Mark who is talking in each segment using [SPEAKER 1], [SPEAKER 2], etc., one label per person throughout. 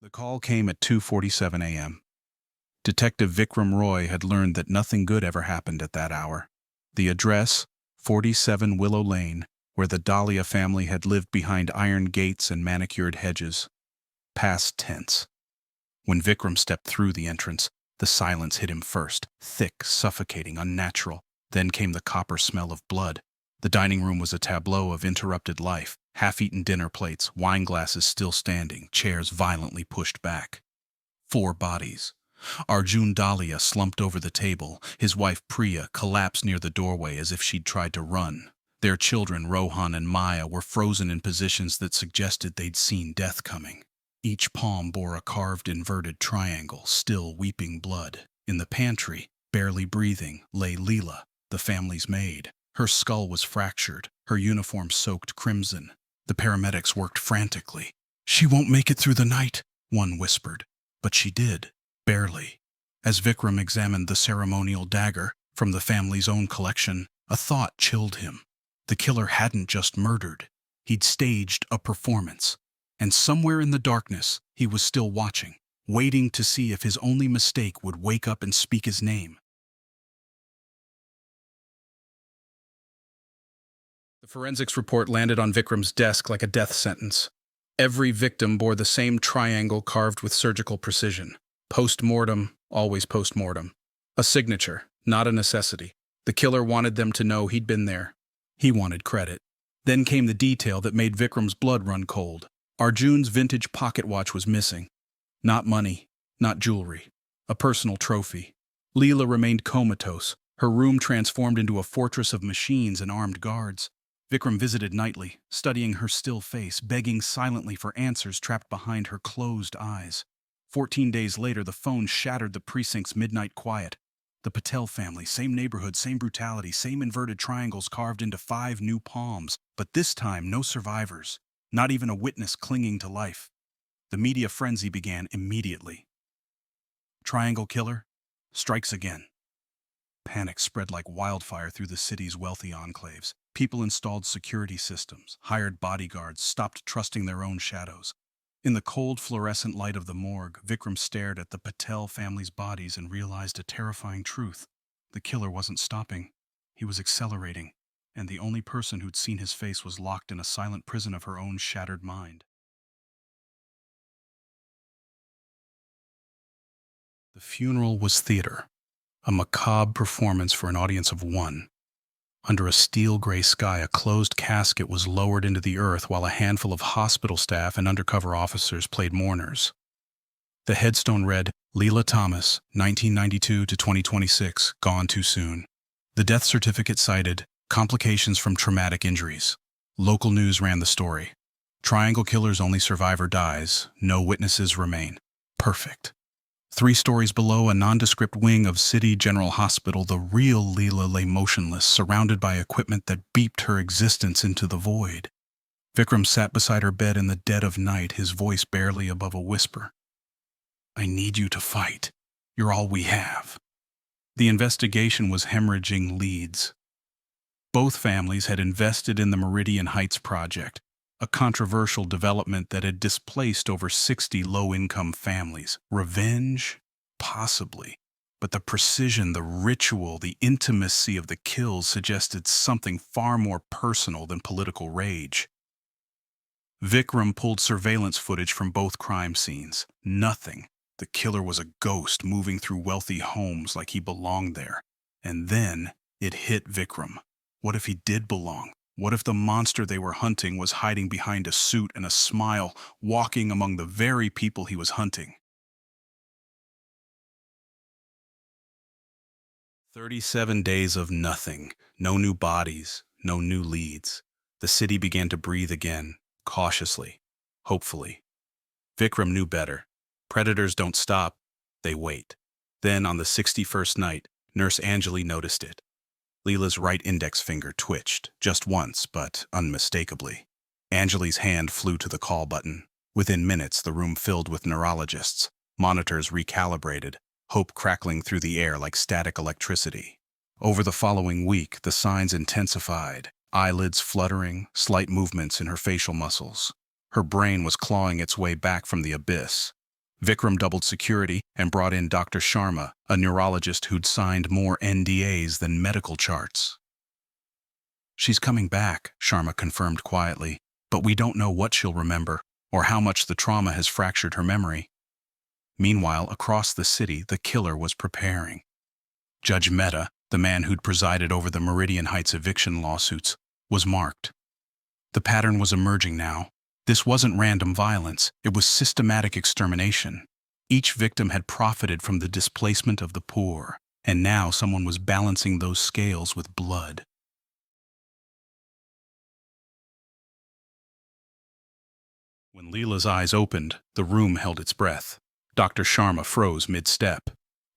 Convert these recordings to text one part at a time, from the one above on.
[SPEAKER 1] The call came at 2:47 a.m. Detective Vikram Roy had learned that nothing good ever happened at that hour. The address, 47 Willow Lane, where the Dhalia family had lived behind iron gates and manicured hedges. Past tense. When Vikram stepped through the entrance, the silence hit him first, thick, suffocating, unnatural. Then came the copper smell of blood. The dining room was a tableau of interrupted life, half-eaten dinner plates, wine glasses still standing, chairs violently pushed back. 4 bodies. Arjun Dhalia slumped over the table. His wife Priya collapsed near the doorway as if she'd tried to run. Their children, Rohan and Maya, were frozen in positions that suggested they'd seen death coming. Each palm bore a carved inverted triangle, still weeping blood. In the pantry, barely breathing, lay Leela, the family's maid. Her skull was fractured, her uniform soaked crimson. The paramedics worked frantically. "She won't make it through the night," one whispered. But she did, barely. As Vikram examined the ceremonial dagger from the family's own collection, a thought chilled him. The killer hadn't just murdered. He'd staged a performance. And somewhere in the darkness, he was still watching, waiting to see if his only mistake would wake up and speak his name. The forensics report landed on Vikram's desk like a death sentence. Every victim bore the same triangle carved with surgical precision. Post-mortem, always post-mortem. A signature, not a necessity. The killer wanted them to know he'd been there. He wanted credit. Then came the detail that made Vikram's blood run cold. Arjun's vintage pocket watch was missing. Not money, not jewelry. A personal trophy. Leela remained comatose, her room transformed into a fortress of machines and armed guards. Vikram visited nightly, studying her still face, begging silently for answers trapped behind her closed eyes. 14 days later, the phone shattered the precinct's midnight quiet. The Patel family, same neighborhood, same brutality, same inverted triangles carved into 5 new palms. But this time, no survivors, not even a witness clinging to life. The media frenzy began immediately. Triangle killer strikes again. Panic spread like wildfire through the city's wealthy enclaves. People installed security systems, hired bodyguards, stopped trusting their own shadows. In the cold fluorescent light of the morgue, Vikram stared at the Patel family's bodies and realized a terrifying truth. The killer wasn't stopping. He was accelerating, and the only person who'd seen his face was locked in a silent prison of her own shattered mind. The funeral was theater, a macabre performance for an audience of 1. Under a steel gray sky, a closed casket was lowered into the earth while a handful of hospital staff and undercover officers played mourners. The headstone read, Leela Thomas, 1992 to 2026, gone too soon. The death certificate cited, complications from traumatic injuries. Local news ran the story. Triangle killer's only survivor dies, no witnesses remain. Perfect. 3 stories below a nondescript wing of City General Hospital, the real Leela lay motionless, surrounded by equipment that beeped her existence into the void. Vikram sat beside her bed in the dead of night, his voice barely above a whisper. "I need you to fight. You're all we have." The investigation was hemorrhaging leads. Both families had invested in the Meridian Heights project, a controversial development that had displaced over 60 low-income families. Revenge? Possibly. But the precision, the ritual, the intimacy of the kills suggested something far more personal than political rage. Vikram pulled surveillance footage from both crime scenes. Nothing. The killer was a ghost moving through wealthy homes like he belonged there. And then it hit Vikram. What if he did belong? What if the monster they were hunting was hiding behind a suit and a smile, walking among the very people he was hunting? 37 days of nothing. No new bodies, no new leads. The city began to breathe again, cautiously, hopefully. Vikram knew better. Predators don't stop, they wait. Then, on the 61st night, Nurse Anjali noticed it. Leela's right index finger twitched, just once, but unmistakably. Anjali's hand flew to the call button. Within minutes, the room filled with neurologists, monitors recalibrated, hope crackling through the air like static electricity. Over the following week, the signs intensified, eyelids fluttering, slight movements in her facial muscles. Her brain was clawing its way back from the abyss. Vikram doubled security and brought in Dr. Sharma, a neurologist who'd signed more NDAs than medical charts. "She's coming back," Sharma confirmed quietly, "but we don't know what she'll remember or how much the trauma has fractured her memory." Meanwhile, across the city, the killer was preparing. Judge Mehta, the man who'd presided over the Meridian Heights eviction lawsuits, was marked. The pattern was emerging now. This wasn't random violence, it was systematic extermination. Each victim had profited from the displacement of the poor, and now someone was balancing those scales with blood. When Leela's eyes opened, the room held its breath. Dr. Sharma froze mid-step.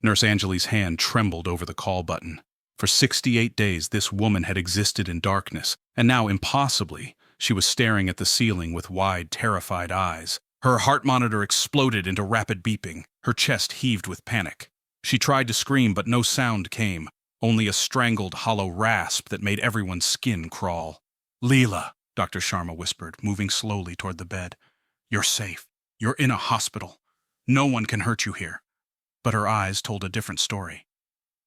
[SPEAKER 1] Nurse Anjali's hand trembled over the call button. For 68 days, this woman had existed in darkness, and now, impossibly, she was staring at the ceiling with wide, terrified eyes. Her heart monitor exploded into rapid beeping. Her chest heaved with panic. She tried to scream, but no sound came, only a strangled, hollow rasp that made everyone's skin crawl. "Leela," Dr. Sharma whispered, moving slowly toward the bed. "You're safe. You're in a hospital. No one can hurt you here." But her eyes told a different story.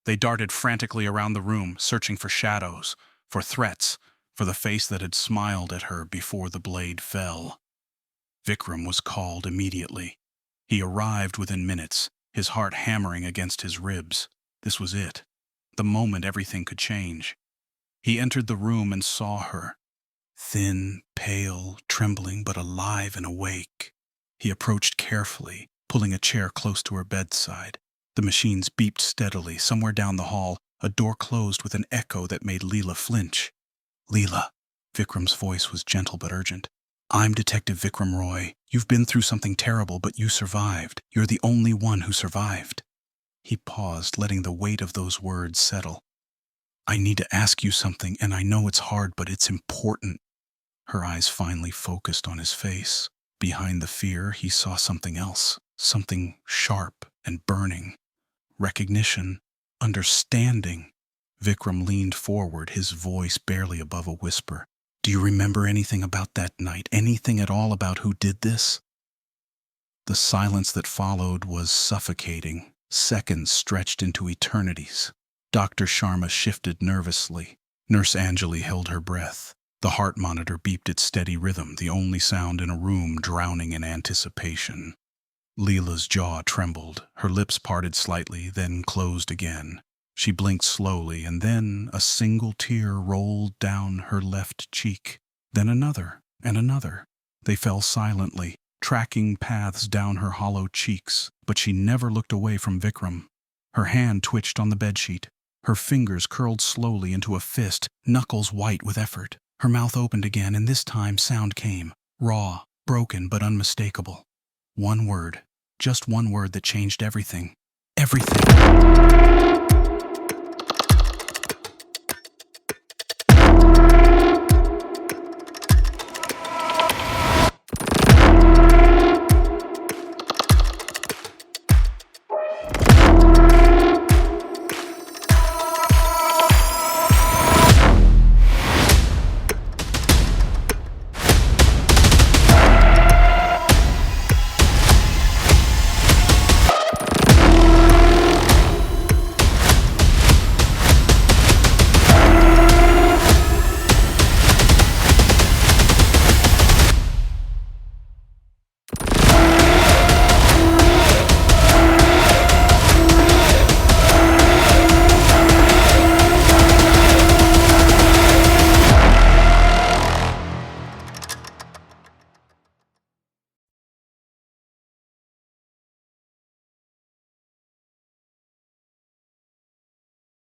[SPEAKER 1] They darted frantically around the room, searching for shadows, for threats, for the face that had smiled at her before the blade fell. Vikram was called immediately. He arrived within minutes, his heart hammering against his ribs. This was it, the moment everything could change. He entered the room and saw her, thin, pale, trembling, but alive and awake. He approached carefully, pulling a chair close to her bedside. The machines beeped steadily. Somewhere down the hall, a door closed with an echo that made Leela flinch. "Leela," Vikram's voice was gentle but urgent. "I'm Detective Vikram Roy. You've been through something terrible, but you survived. You're the only one who survived." He paused, letting the weight of those words settle. "I need to ask you something, and I know it's hard, but it's important." Her eyes finally focused on his face. Behind the fear, he saw something else, something sharp and burning. Recognition, understanding. Vikram leaned forward, his voice barely above a whisper. "Do you remember anything about that night? Anything at all about who did this?" The silence that followed was suffocating. Seconds stretched into eternities. Dr. Sharma shifted nervously. Nurse Anjali held her breath. The heart monitor beeped its steady rhythm, the only sound in a room drowning in anticipation. Leela's jaw trembled. Her lips parted slightly, then closed again. She blinked slowly, and then a single tear rolled down her left cheek. Then another, and another. They fell silently, tracking paths down her hollow cheeks, but she never looked away from Vikram. Her hand twitched on the bedsheet. Her fingers curled slowly into a fist, knuckles white with effort. Her mouth opened again, and this time sound came, raw, broken, but unmistakable. One word, just one word that changed everything. Everything.